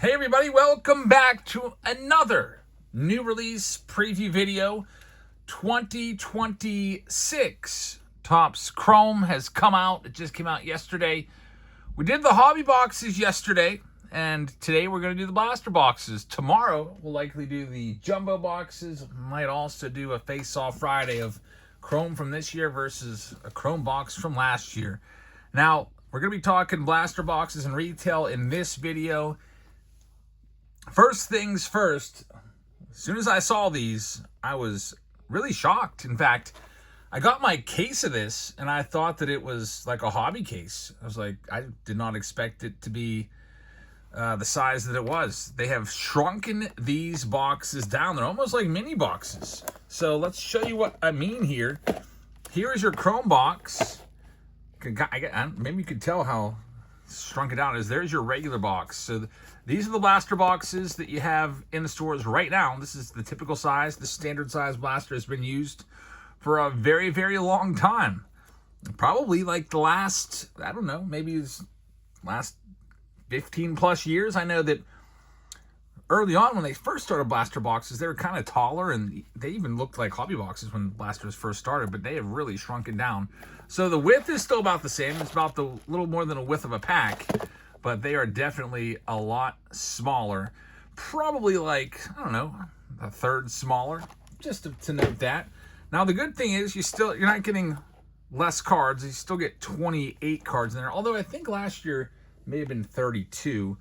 Hey everybody, welcome back to another new release preview video. 2026 Topps Chrome has come out. It just came out yesterday. We did the hobby boxes yesterday, and today we're going to do the blaster boxes. Tomorrow we'll likely do the jumbo boxes. Might also do a face-off Friday of Chrome from this year versus a Chrome box from last year. Now, we're going to be talking blaster boxes and retail in this video. First things first, as soon as I saw these, I was really shocked. In fact, I got my case of this, and I thought that it was like a hobby case. I was like, I did not expect it to be the size that it was. They have shrunken these boxes down. They're almost like mini boxes. So let's show you what I mean here. Here is your Chrome box. Maybe you could tell how shrunk it down is. There's your regular box. So these are the blaster boxes that you have in the stores right now. This is the typical size. The standard size blaster has been used for a very, very long time. Probably like the last, I don't know, maybe it's last 15 plus years. I know that early on when they first started blaster boxes, they were kind of taller, and they even looked like hobby boxes when blasters first started, but they have really shrunken down. So the width is still about the same. It's about the little more than a width of a pack, but they are definitely a lot smaller. Probably like, I don't know, a third smaller, just to note that. Now the good thing is you're not getting less cards. You still get 28 cards in there, although I think last year may have been 32.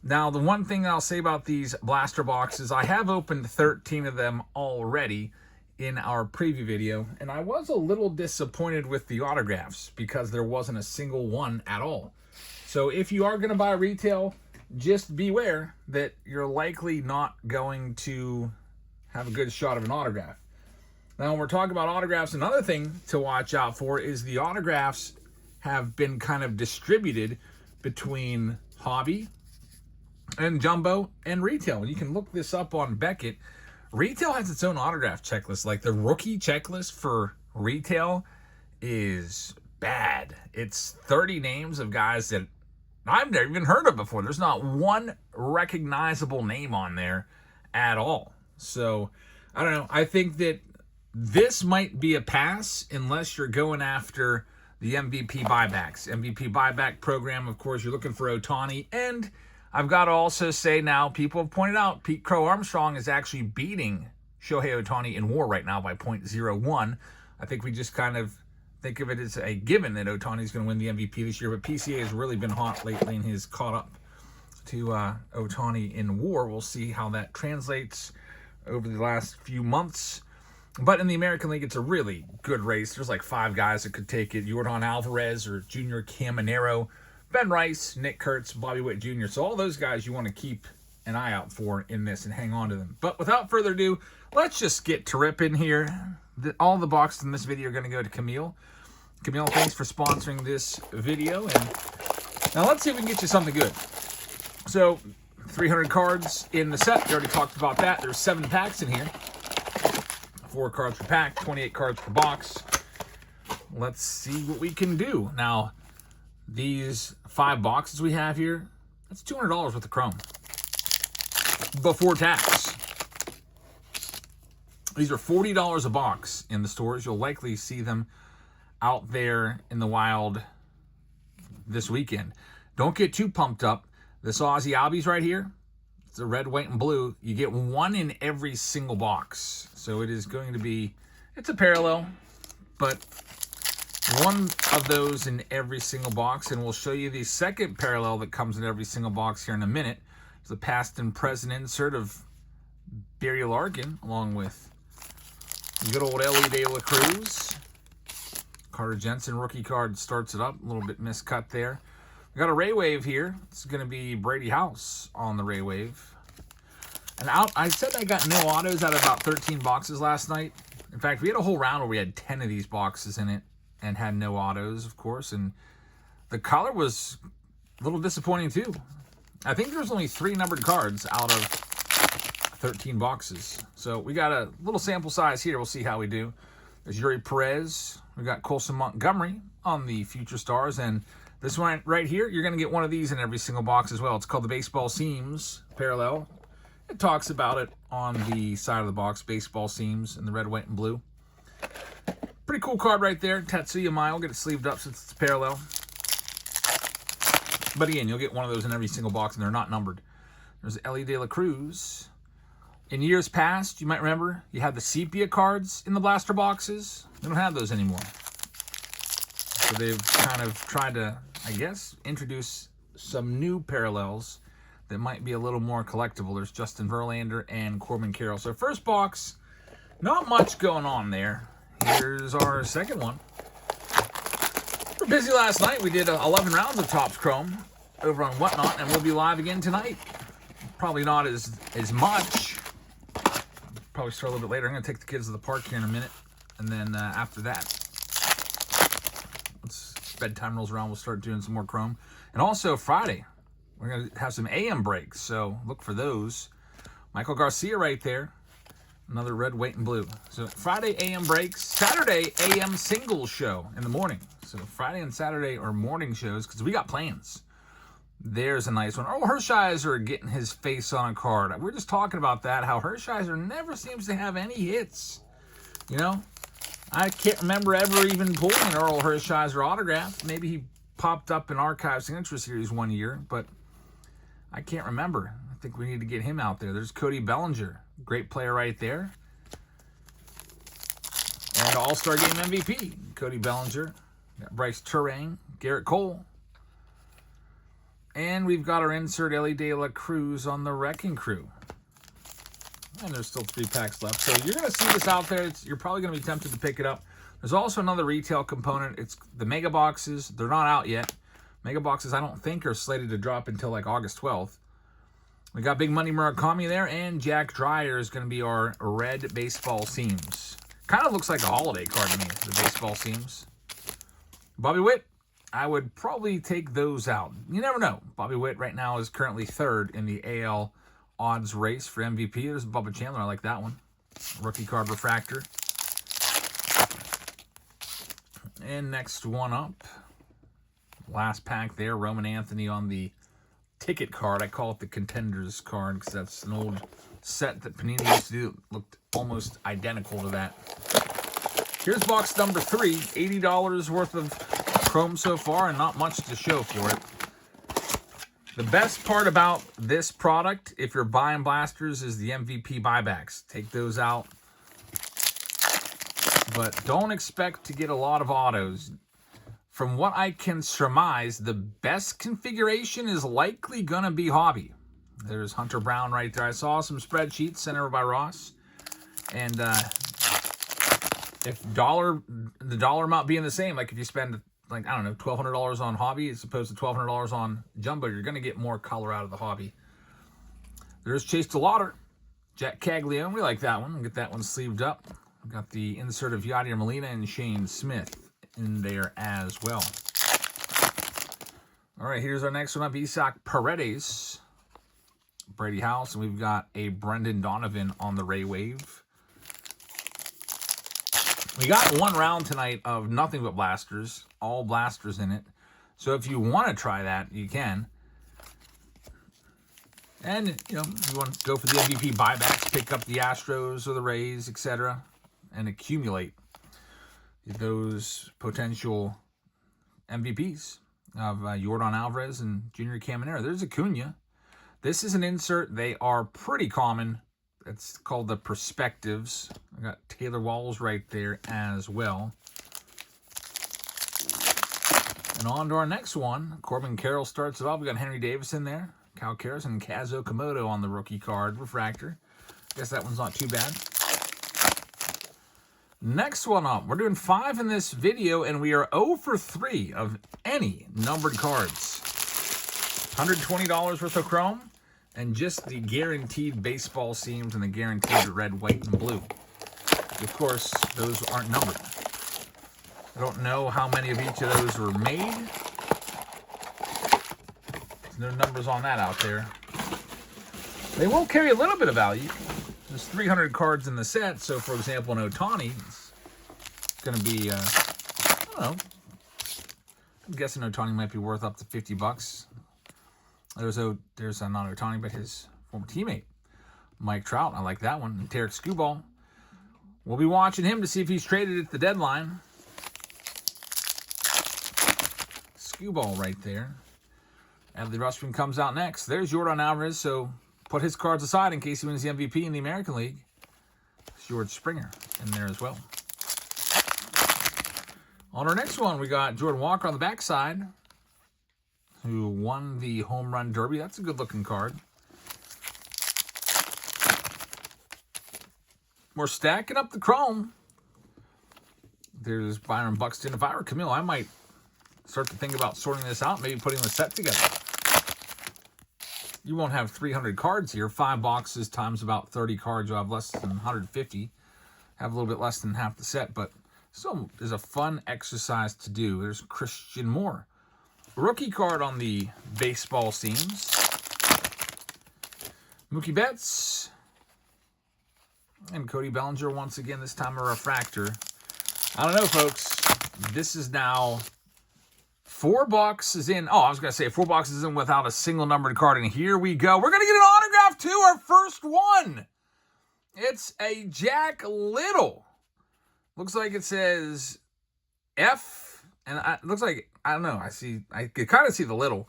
Now, the one thing I'll say about these blaster boxes, I have opened 13 of them already in our preview video, and I was a little disappointed with the autographs because there wasn't a single one at all. So if you are going to buy retail, just beware that you're likely not going to have a good shot of an autograph. Now, when we're talking about autographs, another thing to watch out for is the autographs have been kind of distributed between hobby and jumbo and retail. You can look this up on Beckett. Retail has its own autograph checklist. Like the rookie checklist for retail is bad. It's 30 names of guys that I've never even heard of before. There's not one recognizable name on there at all. So, I don't know. I think that this might be a pass unless you're going after the MVP buybacks. MVP buyback program, of course, you're looking for Ohtani. And I've got to also say now, people have pointed out, Pete Crow Armstrong is actually beating Shohei Ohtani in WAR right now by 0.01. I think we just kind of think of it as a given that Ohtani is going to win the MVP this year, but PCA has really been hot lately and has caught up to Ohtani in WAR. We'll see how that translates over the last few months. But in the American League, it's a really good race. There's like 5 guys that could take it. Yordan Alvarez or Junior Caminero, Ben Rice, Nick Kurtz, Bobby Witt Jr. So all those guys you want to keep an eye out for in this and hang on to them. But without further ado, let's just get to ripping here. All the boxes in this video are going to go to Camille. Camille, thanks for sponsoring this video. And now let's see if we can get you something good. So 300 cards in the set. We already talked about that. There's 7 packs in here. 4 cards per pack, 28 cards per box. Let's see what we can do. Now, these 5 boxes we have here, that's $200 worth of Chrome before tax. These are $40 a box in the stores. You'll likely see them out there in the wild this weekend. Don't get too pumped up. This Aussie Albies right here, it's the red, white, and blue. You get 1 in every single box. So it is going to be, it's a parallel, but 1 of those in every single box, and we'll show you the second parallel that comes in every single box here in a minute. It's the past and present insert of Barry Larkin, along with good old Ellie De La Cruz. Carter Jensen rookie card starts it up, a little bit miscut there. We got a Ray Wave here. It's going to be Brady House on the Ray Wave. And I said I got no autos out of about 13 boxes last night. In fact, we had a whole round where we had 10 of these boxes in it and had no autos, of course. And the color was a little disappointing, too. I think there's only 3 numbered cards out of 13 boxes. So we got a little sample size here. We'll see how we do. There's Yuri Perez. We got Colson Montgomery on the Future Stars. And This one right here, you're going to get one of these in every single box as well. It's called the Baseball Seams Parallel. It talks about it on the side of the box, baseball seams in the red, white, and blue. Pretty cool card right there. Tatsuya Mai will get it sleeved up since it's parallel. But again, you'll get one of those in every single box, and they're not numbered. There's Elly De La Cruz. In years past, you might remember, you had the sepia cards in the blaster boxes. They don't have those anymore. So they've kind of tried to, I guess, introduce some new parallels that might be a little more collectible. There's Justin Verlander and Corbin Carroll. So first box, not much going on there. Here's our second one. We were busy last night. We did 11 rounds of Topps Chrome over on Whatnot, and we'll be live again tonight. Probably not as much. Probably start a little bit later. I'm going to take the kids to the park here in a minute. And then after that, once bedtime rolls around, we'll start doing some more Chrome. And also Friday, we're going to have some AM breaks, so look for those. Michael Garcia right there. Another red, white, and blue. So Friday AM breaks. Saturday AM singles show in the morning. So Friday and Saturday are morning shows because we got plans. There's a nice one. Earl Hershiser getting his face on a card. We're just talking about that, how Hershiser never seems to have any hits. You know, I can't remember ever even pulling an Earl Hershiser autograph. Maybe he popped up in Archive Signature Series one year, but I can't remember. I think we need to get him out there. There's Cody Bellinger. Great player right there. And All-Star Game MVP, Cody Bellinger. Got Bryce Turang, Garrett Cole. And we've got our insert Elly De La Cruz on the Wrecking Crew. And there's still 3 packs left. So you're going to see this out there. You're probably going to be tempted to pick it up. There's also another retail component. It's the mega boxes. They're not out yet. Mega boxes, I don't think, are slated to drop until like August 12th. We got Big Money Murakami there, and Jack Dreyer is going to be our red baseball seams. Kind of looks like a holiday card to me, the baseball seams. Bobby Witt, I would probably take those out. You never know. Bobby Witt right now is currently 3rd in the AL odds race for MVP. There's Bubba Chandler. I like that one. Rookie card refractor. And next one up. Last pack there. Roman Anthony on the ticket card. I call it the Contenders card because that's an old set that Panini used to do. It looked almost identical to that. Here's box number 3. $80 worth of Chrome so far and not much to show for it. The best part about this product, if you're buying blasters, is the MVP buybacks. Take those out. But don't expect to get a lot of autos. From what I can surmise, the best configuration is likely going to be Hobby. There's Hunter Brown right there. I saw some spreadsheets sent over by Ross. And if the dollar amount being the same, like if you spend, like, I don't know, $1,200 on Hobby as opposed to $1,200 on Jumbo, you're going to get more color out of the Hobby. There's Chase DeLauder, Jack Caglione. We like that one. We'll get that one sleeved up. We've got the insert of Yadier Molina and Shane Smith in there as well. All right, here's our next one up. Isaac Paredes, Brady House, and we've got a Brendan Donovan on the Ray Wave. We got one round tonight of nothing but blasters, all blasters in it. So if you want to try that, you can. And, you know, if you want to go for the MVP buybacks, pick up the Astros or the Rays, etc., and accumulate those potential MVPs of Yordan Alvarez and Junior Caminero. There's Acuna. This is an insert. They are pretty common. It's called the Perspectives. I got Taylor Walls right there as well. And on to our next one. Corbin Carroll starts it off. We got Henry Davis in there. Cal Karras and Kazuo Komodo on the rookie card refractor. Guess that one's not too bad. Next one up. We're doing 5 in this video, and we are 0 for 3 of any numbered cards. $120 worth of Chrome, and just the guaranteed baseball seams and the guaranteed red, white, and blue. Of course, those aren't numbered. I don't know how many of each of those were made. There's no numbers on that out there. They will carry a little bit of value. There's 300 cards in the set, so for example, an Ohtani is going to be, I don't know, I'm guessing Ohtani might be worth up to $50. There's not Ohtani, but his former teammate, Mike Trout. I like that one. And Tarek Skubal. We'll be watching him to see if he's traded at the deadline. Skubal right there. Adley Rutschman comes out next. There's Jordan Alvarez, so put his cards aside in case he wins the MVP in the American League. It's George Springer in there as well. On our next one, we got Jordan Walker on the backside, who won the Home Run Derby. That's a good-looking card. We're stacking up the chrome. There's Byron Buxton. If I were Camille, I might start to think about sorting this out, maybe putting the set together. You won't have 300 cards here. 5 boxes times about 30 cards. You'll have less than 150. Have a little bit less than half the set, but still is a fun exercise to do. There's Christian Moore. Rookie card on the baseball seams. Mookie Betts. And Cody Bellinger once again, this time a refractor. I don't know, folks. This is now 4 boxes in. Oh, I was going to say 4 boxes in without a single numbered card. And here we go. We're going to get an autograph too, our first one. It's a Jack Little. Looks like it says F. And it looks like, I don't know. I could kind of see the little.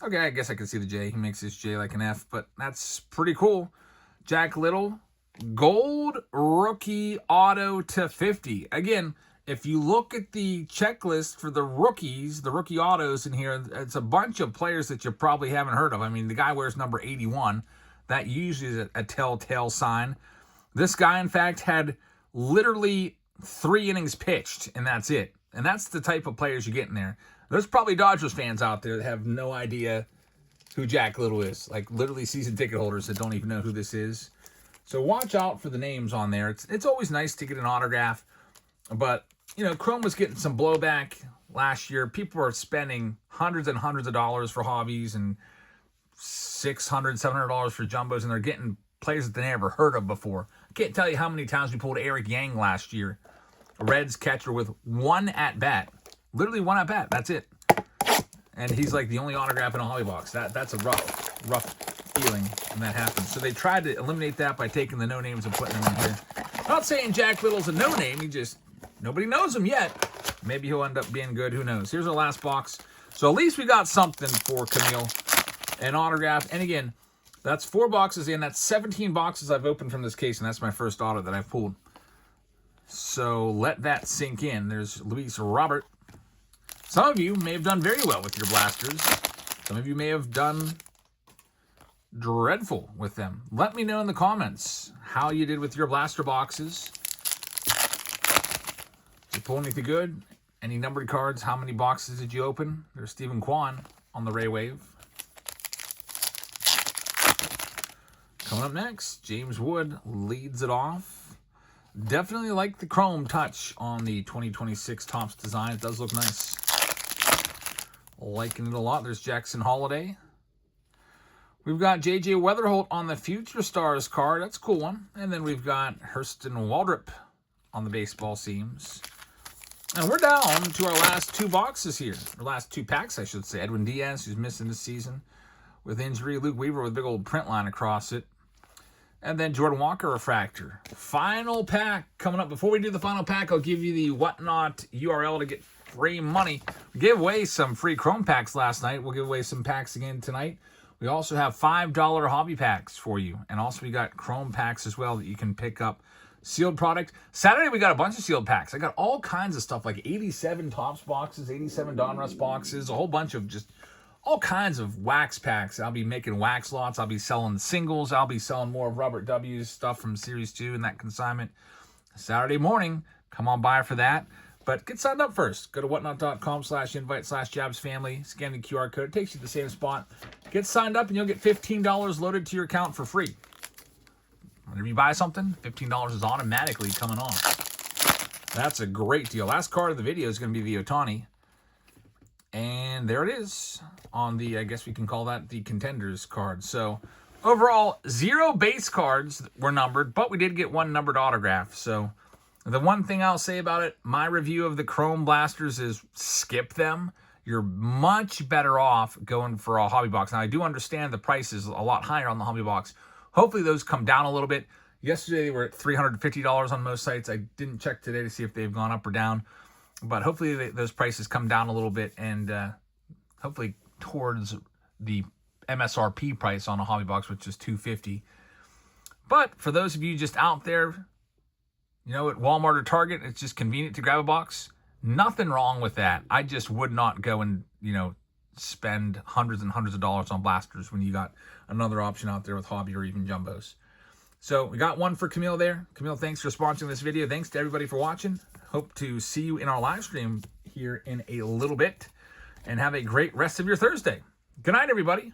Okay, I guess I can see the J. He makes his J like an F, but that's pretty cool. Jack Little. Gold rookie auto to 50. Again, if you look at the checklist for the rookies, the rookie autos in here, it's a bunch of players that you probably haven't heard of. I mean, the guy wears number 81. That usually is a telltale sign. This guy, in fact, had literally 3 innings pitched, and that's it. And that's the type of players you get in there. There's probably Dodgers fans out there that have no idea who Jack Little is. Like, literally season ticket holders that don't even know who this is. So watch out for the names on there. It's always nice to get an autograph. But, you know, Chrome was getting some blowback last year. People are spending hundreds and hundreds of dollars for hobbies and $600, $700 for jumbos, and they're getting players that they never heard of before. I can't tell you how many times we pulled Eric Yang last year. A Reds catcher with 1 at-bat. Literally 1 at-bat. That's it. And he's like the only autograph in a hobby box. That's a rough feeling when that happens. So they tried to eliminate that by taking the no names and putting them in here. I'm not saying Jack Little's a no name. Nobody knows him yet. Maybe he'll end up being good. Who knows? Here's our last box. So at least we got something for Camille. An autograph. And again, that's 4 boxes in. That's 17 boxes I've opened from this case, and that's my first auto that I've pulled. So let that sink in. There's Luis Robert. Some of you may have done very well with your blasters. Some of you may have done dreadful with them. Let me know in the comments how you did with your blaster boxes. Did you pull anything good? Any numbered cards? How many boxes did you open? There's Stephen Kwan on the Ray Wave. Coming up next, James Wood leads it off. Definitely like the chrome touch on the 2026 Topps design. It does look nice. Liking it a lot. There's Jackson Holiday. We've got J.J. Weatherholt on the Future Stars card. That's a cool one. And then we've got Hurston Waldrop on the baseball seams. And we're down to our last 2 boxes here. Or last 2 packs, I should say. Edwin Diaz, who's missing this season with injury. Luke Weaver with a big old print line across it. And then Jordan Walker refractor. Final pack coming up. Before we do the final pack, I'll give you the Whatnot URL to get free money. We gave away some free Chrome packs last night. We'll give away some packs again tonight. We also have $5 hobby packs for you. And also we got Chrome packs as well that you can pick up. Sealed product. Saturday we got a bunch of sealed packs. I got all kinds of stuff like 87 Topps boxes, 87 Donruss boxes, a whole bunch of just all kinds of wax packs. I'll be making wax lots. I'll be selling singles. I'll be selling more of Robert W's stuff from Series 2 and that consignment Saturday morning. Come on by for that. But get signed up first. Go to whatnot.com/invite/jabsfamily. Scan the QR code. It takes you to the same spot. Get signed up and you'll get $15 loaded to your account for free. Whenever you buy something, $15 is automatically coming on. That's a great deal. Last card of the video is going to be the Ohtani. And there it is on the, I guess we can call that the Contenders card. So overall, 0 base cards were numbered, but we did get 1 numbered autograph. So the one thing I'll say about it, my review of the Chrome Blasters is skip them. you're much better off going for a hobby box. Now, I do understand the price is a lot higher on the hobby box. Hopefully those come down a little bit. Yesterday, they were at $350 on most sites. I didn't check today to see if they've gone up or down. But hopefully those prices come down a little bit, and hopefully towards the MSRP price on a hobby box, which is $250. But for those of you just out there, you know, at Walmart or Target, it's just convenient to grab a box. Nothing wrong with that. I just would not go and, you know, spend hundreds and hundreds of dollars on blasters when you got another option out there with hobby or even jumbos. So we got one for Camille there. Camille, thanks for sponsoring this video. Thanks to everybody for watching. Hope to see you in our live stream here in a little bit. And have a great rest of your Thursday. Good night, everybody.